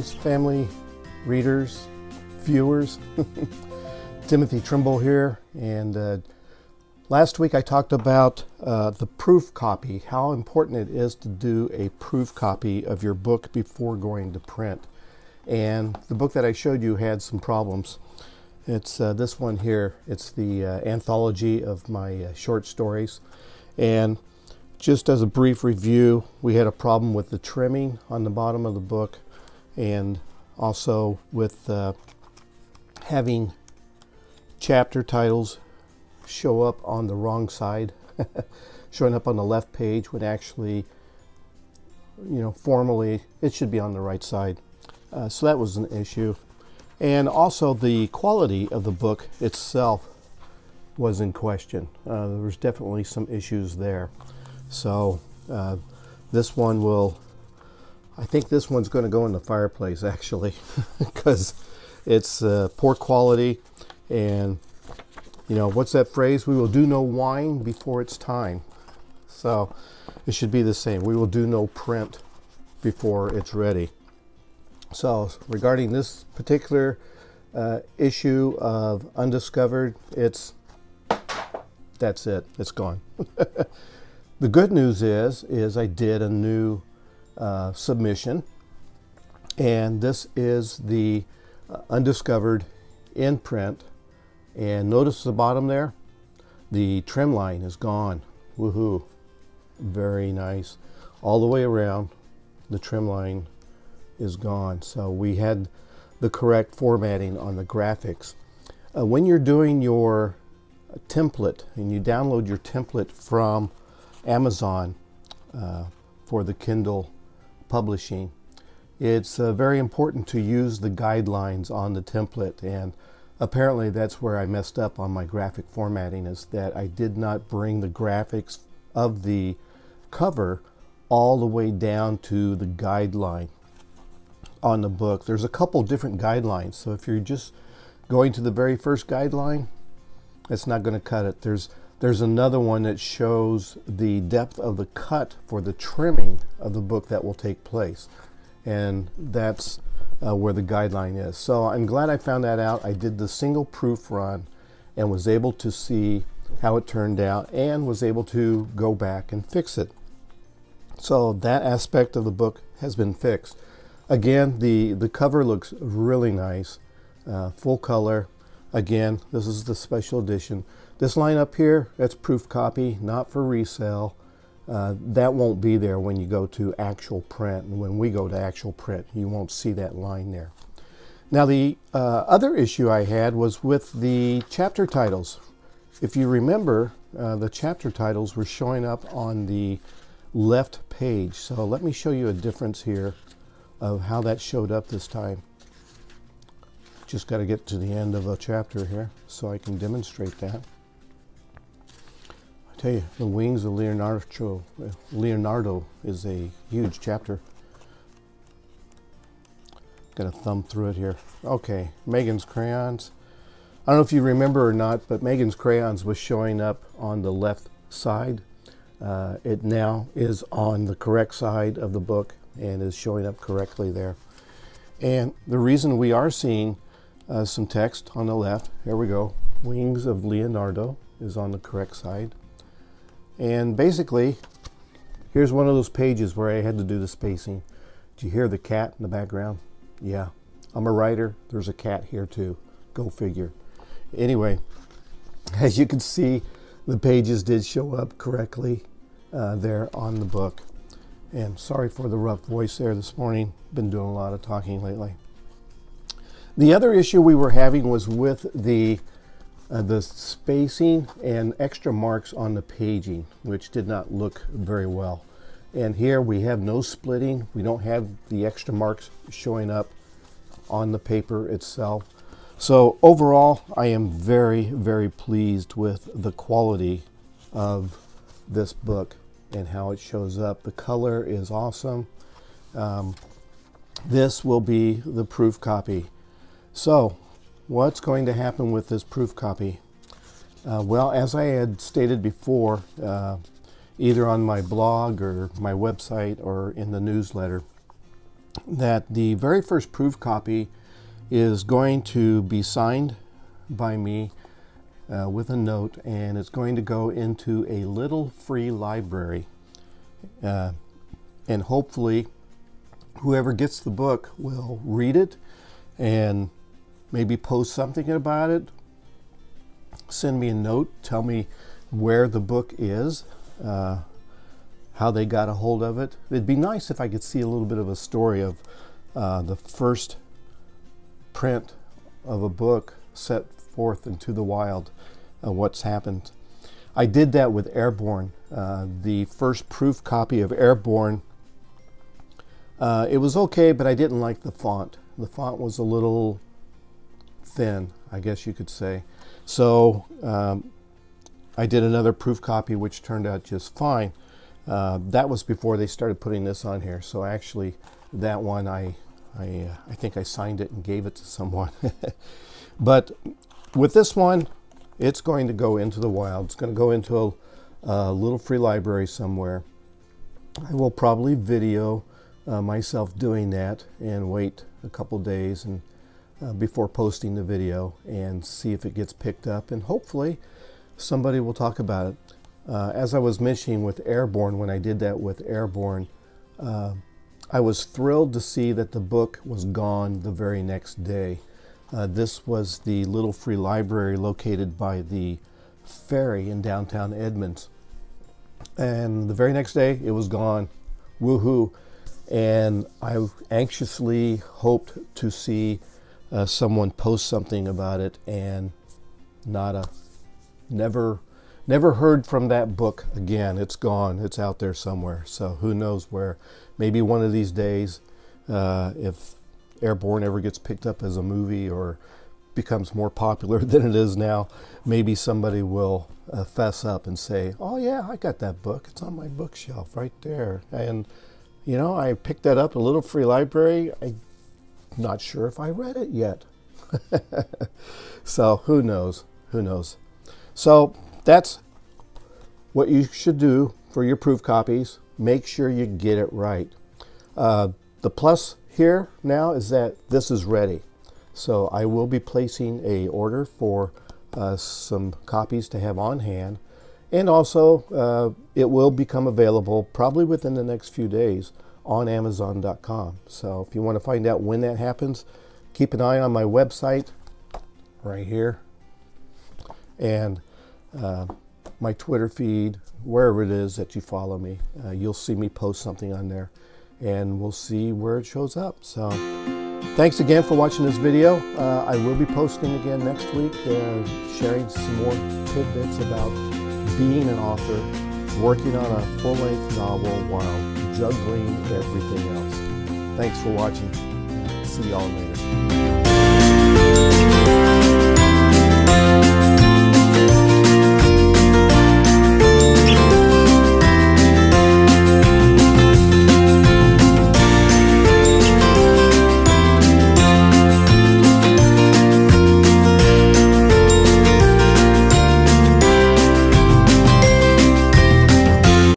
friends, family, readers, viewers. Timothy Trimble here, and last week I talked about the proof copy, how important it is to do a proof copy of your book before going to print. And the book that I showed you had some problems. It's this one here. It's the anthology of my short stories. And just as a brief review, we had a problem with the trimming on the bottom of the book, and also with having chapter titles show up on the wrong side, showing up on the left page when actually, formally it should be on the right side. So that was an issue. And also the quality of the book itself was in question. There was definitely some issues there. So this one I think this one's going to go in the fireplace actually, because it's poor quality. And what's that phrase? We will do no wine before it's time. So it should be the same. We will do no print before it's ready. So regarding this particular issue of Undiscovered, that's it. It's gone. The good news is I did a new submission, and this is the Undiscovered in print. And notice the bottom there, the trim line is gone. Woohoo! Very nice. All the way around, the trim line is gone. So we had the correct formatting on the graphics. When you're doing your template and you download your template from Amazon for the Kindle publishing, it's very important to use the guidelines on the template. And apparently that's where I messed up on my graphic formatting, is that I did not bring the graphics of the cover all the way down to the guideline on the book. There's a couple different guidelines, so if you're just going to the very first guideline, it's not going to cut it. There's another one that shows the depth of the cut for the trimming of the book that will take place, and that's where the guideline is. So I'm glad I found that out. I did the single proof run and was able to see how it turned out and was able to go back and fix it. So that aspect of the book has been fixed. Again, the cover looks really nice, full color. Again, this is the special edition. This line up here, that's proof copy, not for resale. That won't be there when you go to actual print. And when we go to actual print, you won't see that line there. Now, the other issue I had was with the chapter titles. If you remember, the chapter titles were showing up on the left page. So let me show you a difference here of how that showed up this time. Just got to get to the end of a chapter here so I can demonstrate that. I tell you, The Wings of Leonardo is a huge chapter. Got to thumb through it here. Okay, Megan's Crayons. I don't know if you remember or not, but Megan's Crayons was showing up on the left side. It now is on the correct side of the book and is showing up correctly there. And the reason we are seeing some text on the left, here we go, Wings of Leonardo is on the correct side. And basically, here's one of those pages where I had to do the spacing. Do you hear the cat in the background? Yeah, I'm a writer. There's a cat here too. Go figure. Anyway, as you can see, the pages did show up correctly there on the book. And sorry for the rough voice there this morning. Been doing a lot of talking lately. The other issue we were having was with the spacing and extra marks on the paging, which did not look very well. And here we have no splitting. We don't have the extra marks showing up on the paper itself. So overall, I am very, very pleased with the quality of this book and how it shows up. The color is awesome. This will be the proof copy. So what's going to happen with this proof copy? Well, as I had stated before, either on my blog or my website or in the newsletter, that the very first proof copy is going to be signed by me with a note, and it's going to go into a little free library. And hopefully whoever gets the book will read it and maybe post something about it, send me a note, tell me where the book is, how they got a hold of it. It'd be nice if I could see a little bit of a story of the first print of a book set forth into the wild, what's happened. I did that with Airborne. The first proof copy of Airborne, it was okay, but I didn't like the font. The font was a little thin, I guess you could say. So I did another proof copy which turned out just fine. That was before they started putting this on here. So actually that one I think I signed it and gave it to someone. But with this one, it's going to go into the wild. It's going to go into a little free library somewhere. I will probably video myself doing that and wait a couple days and before posting the video and see if it gets picked up, and hopefully somebody will talk about it. As I was mentioning with Airborne, when I did that with Airborne, I was thrilled to see that the book was gone the very next day. This was the little free library located by the ferry in downtown Edmonds. And the very next day, it was gone. Woohoo. And I anxiously hoped to see someone post something about it, and never heard from that book again. It's gone. It's out there somewhere. So who knows where. Maybe one of these days, if Airborne ever gets picked up as a movie or becomes more popular than it is now, maybe somebody will fess up and say, oh yeah, I got that book. It's on my bookshelf right there. And you know, I picked that up, a little free library. I'm not sure if I read it yet. So who knows? Who knows? So that's what you should do for your proof copies. Make sure you get it right. The plus here now is that this is ready. So I will be placing a order for some copies to have on hand. And also, it will become available probably within the next few days on Amazon.com. So if you want to find out when that happens, keep an eye on my website right here, and my Twitter feed, wherever it is that you follow me. You'll see me post something on there, and we'll see where it shows up. So thanks again for watching this video. I will be posting again next week, sharing some more tidbits about being an author, working on a full-length novel while juggling everything else. Thanks for watching. See y'all later.